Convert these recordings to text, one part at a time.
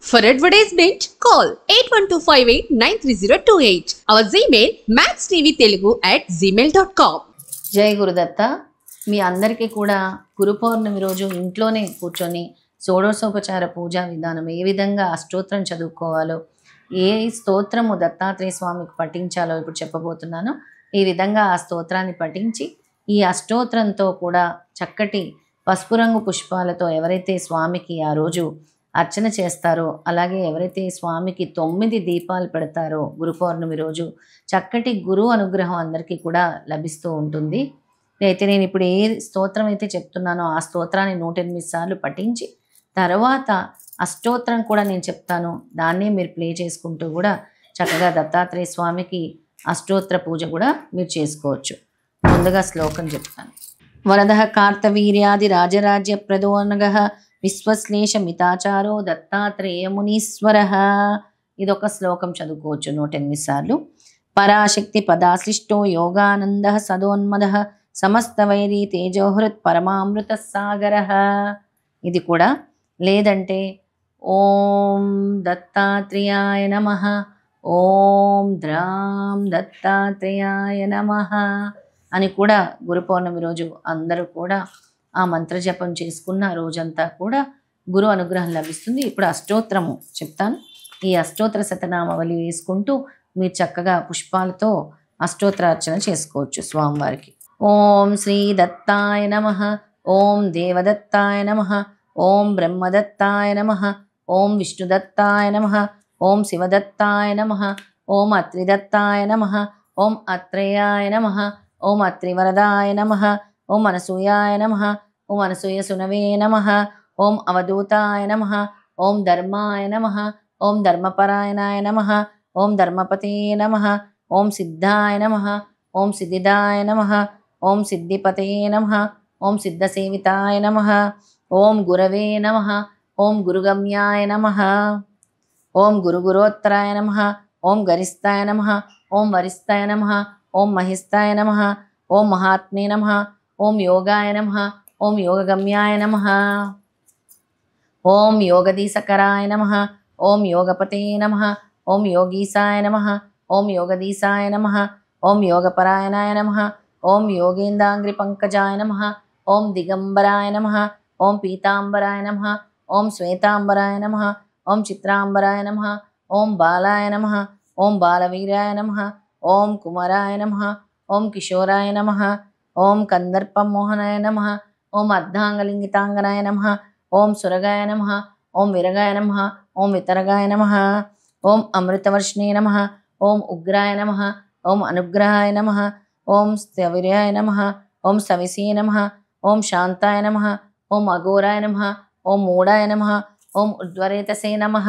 For advertisement, call 8125893028. Our Gmail maxtvtelugu@gmail.com. జై గురుదత్త. మీ అందరికీ కూడా గురు పౌర్ణమి రోజు ఇంట్లోనే కూర్చొని షోడశోపచార పూజా విధానం, ఏ విధంగా అష్టోత్తరం చదువుకోవాలో, ఏ స్తోత్రము దత్తాత్రేయ స్వామికి పఠించాలో ఇప్పుడు చెప్పబోతున్నాను. ఈ విధంగా ఆ స్తోత్రాన్ని పఠించి ఈ అష్టోత్తరంతో కూడా చక్కటి పసుపు రంగు పుష్పాలతో ఎవరైతే స్వామికి ఆ రోజు అర్చన చేస్తారో, అలాగే ఎవరైతే స్వామికి 9 దీపాలు పెడతారో గురు పౌర్ణమి రోజు చక్కటి గురువు అనుగ్రహం అందరికీ కూడా లభిస్తూ ఉంటుంది. అయితే నేను ఇప్పుడు ఏ స్తోత్రం అయితే చెప్తున్నానో ఆ స్తోత్రాన్ని 108 సార్లు పఠించి తర్వాత అష్టోత్తరం కూడా నేను చెప్తాను, దాన్నే మీరు ప్లే చేసుకుంటూ కూడా చక్కగా దత్తాత్రేయ స్వామికి అష్టోత్తర పూజ కూడా మీరు చేసుకోవచ్చు. ముందుగా శ్లోకం చెప్తాను. వరదః కార్తవీర్యాది రాజరాజ్య ప్రదోనగః విశ్వశ్లేష మితాచారో దత్తాత్రేయ మునీశ్వరః. ఇదొక శ్లోకం చదువుకోవచ్చు 108 సార్లు. పరాశక్తి పదాశ్లిష్టో యోగానందః సదోన్మదః సమస్త వైరీ తేజోహృత్ పరమామృత సాగరః. ఇది కూడా లేదంటే ఓం దత్తాత్రేయాయ నమః, ఓం ద్రాం దత్తాత్రేయాయ నమః అని కూడా గురు పౌర్ణమి రోజు అందరూ కూడా ఆ మంత్ర జపం చేసుకున్న రోజంతా కూడా గురు అనుగ్రహం లభిస్తుంది. ఇప్పుడు అష్టోత్తరము చెప్తాను. ఈ అష్టోత్తర శతనామావళి వేసుకుంటూ మీరు చక్కగా పుష్పాలతో అష్టోత్తరార్చన చేసుకోవచ్చు స్వామివారికి. ఓం శ్రీ దత్తాయ నమః, ఓం దేవదత్తాయ నమః, ఓం బ్రహ్మదత్తాయ నమః, ఓం విష్ణుదత్తాయ నమః, ఓం శివదత్తాయ నమః, ఓం అత్రిదత్తాయ నమః, ఓం అత్రేయాయ నమః, ఓం అత్రివరదాయ నమః, ఓం అనసూయాయ నమః, ఓం అనసూయ సునవే నమః, ఓం అవధూతాయ నమః, ఓం ధర్మాయ నమః, ఓం ధర్మపరాయణాయ నమః, ఓం ధర్మపతే నమః, ఓం సిద్ధాయ నమః, ఓం సిద్ధిదాయ నమః, ఓం సిద్ధిపతే నమః, ఓం సిద్ధసేవితాయ నమః, ఓం గురవే నమః, ఓం గురుగమ్యాయ నమః, ఓం గురుగురోత్తరాయ నమః, ఓం గరిస్తాయ నమః, ఓం వరిస్తాయ నమః, ఓం మహిస్తాయ నమః, ఓం మహాత్మే నమః, ఓం యోగాయ నమః, ఓం యోగగమ్యాయ నమః, ఓం యోగదీసకరాయ నమః, ఓం యోగపతే నమః, ఓం యోగీసాయ నమః, ఓం యోగదీసాయ నమః, ఓం యోగపరాయణాయ నమః, ఓం యోగేందాంగ్రి పంకజాయ నమః, ఓం దిగంబరాయ నమః, ఓం పీతాంబరాయ నమః, ఓం శ్వేతాంబరాయ నమః, ఓం చిత్రాంబరాయ నమః, ఓం బాలాయ నమః, ఓం బాలవీరాయ నమః, ఓం కుమారాయ నమః, ఓం కిశోరాయ నమః, ఓం కందర్పమోహనాయ నమః, ఓం అర్ధాంగలింగితాంగనాయ నమః, ఓం సురగాయ నమః, ఓం విరగాయ నమః, ఓం వితరగాయ నమః, ఓం అమృతవర్షిణే నమః, ఓం ఉగ్రాయ నమః, ఓం అనుగ్రహాయ నమః, ఓం స్థవిర్యాయ నమః, ఓం సవిసే నమః, ఓం శాంతాయ నమః, ఓం అఘోరాయ నమః, ఓం మూఢాయ నమః, ఓం ఉద్వరేతసే నమః,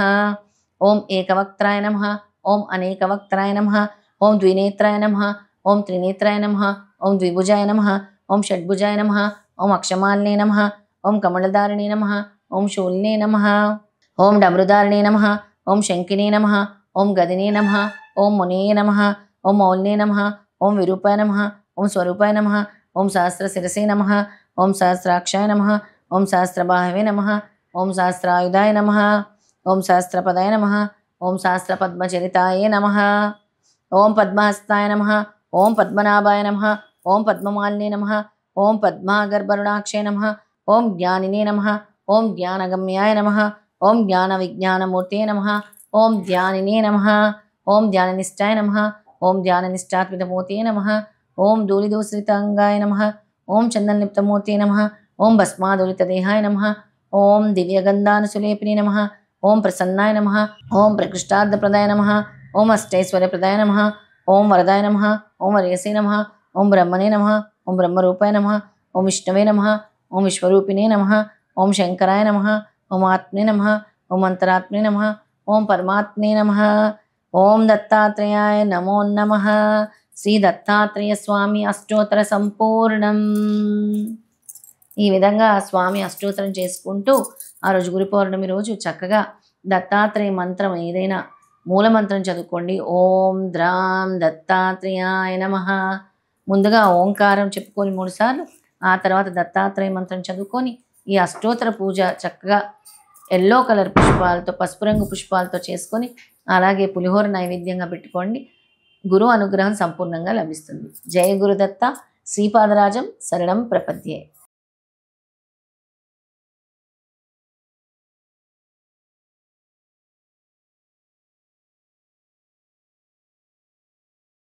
ఓం ఏకవక్త్రాయ నమః, ఓం అనేకవక్త్రాయ నమః, ఓం ద్వినేత్రాయ నమః, ఓం త్రినేత్రాయ నమః, ఓం ద్విభుజాయ నమః, ఓం షడ్భుజాయ నమః, ఓం అక్షమాలినే నమః, ఓం కమలధారిణే నమః, ఓం శూలినే నమః, ఓం డమృధారిణే నమః, ఓం శంకినే నమః, ఓం గదినే నమః, ఓం మునే నమః, ఓం మౌలినే నమః, ఓం విరూపాయ నమః, ఓం స్వరూపాయ నమః, ఓం సహస్ర శిరసే నమః, ఓం సహస్రాక్షాయ నమః, ఓం సహస్రబాహవే నమః, ఓం సహస్రాయుధాయ నమః, ఓం సహస్రపదాయ నమః, ఓం సహస్రపద్మచరితాయ నమః, ఓం పద్మహస్తాయ నమః, ఓం పద్మనాభాయ నమః, ఓం పద్మమాలినే నమః, ఓం పద్మాగర్భరుణాక్షే నమః, ఓం జ్ఞానినే నమః, ఓం జ్ఞానగమ్యాయ నమః, ఓం జ్ఞాన విజ్ఞానమూర్తే నమః, ఓం ధ్యానినే నమః, ఓం ధ్యాననిష్టాయ నమః, ఓం ధ్యాననిష్టాత్మితమూర్తే నమః, ఓం ధూళిదూసరితాంగాయ నమః, ఓం చందనలిప్తమూర్తే నమః, ఓం భస్మాధూళితదేహాయ నమః, ఓం దివ్యగంధానుసులేపినే నమః, ఓం ప్రసన్నాయ నమః, ఓం ప్రకృష్టార్థప్రదాయ నమః, ఓం అష్టైశ్వర్యప్రదాయ నమః, ఓం వరదాయ నమః, ఓం వరేసే నమః, ఓం బ్రహ్మణే నమః, ఓం బ్రహ్మరూపాయ నమః, ఓం విష్ణవే నమః, ఓం విశ్వరూపిణే నమః, ఓం శంకరాయ నమః, ఓం ఆత్మే నమః, ఓం అంతరాత్మే నమః, ఓం పరమాత్మే నమః, ఓం దత్తాత్రేయాయ నమో నమః. శ్రీ దత్తాత్రేయ స్వామి అష్టోత్తర సంపూర్ణం. ఈ విధంగా స్వామి అష్టోత్తరం చేసుకుంటూ ఆ రోజు గురు పౌర్ణమి రోజు చక్కగా దత్తాత్రేయ మంత్రం ఏదైనా మూలమంత్రం చదువుకోండి. ఓం ద్రాం దత్తాత్రేయాయ నమః. ముందుగా ఓంకారం చెప్పుకొని 3 సార్లు, ఆ తర్వాత దత్తాత్రేయ మంత్రం చదువుకొని ఈ అష్టోత్తర పూజ చక్కగా ఎల్లో కలర్ పుష్పాలతో, పసుపు రంగు పుష్పాలతో చేసుకొని అలాగే పులిహోర నైవేద్యంగా పెట్టుకోండి. గురు అనుగ్రహం సంపూర్ణంగా లభిస్తుంది. జయ గురుదత్త. శ్రీపాదరాజం శరణం ప్రపద్యే.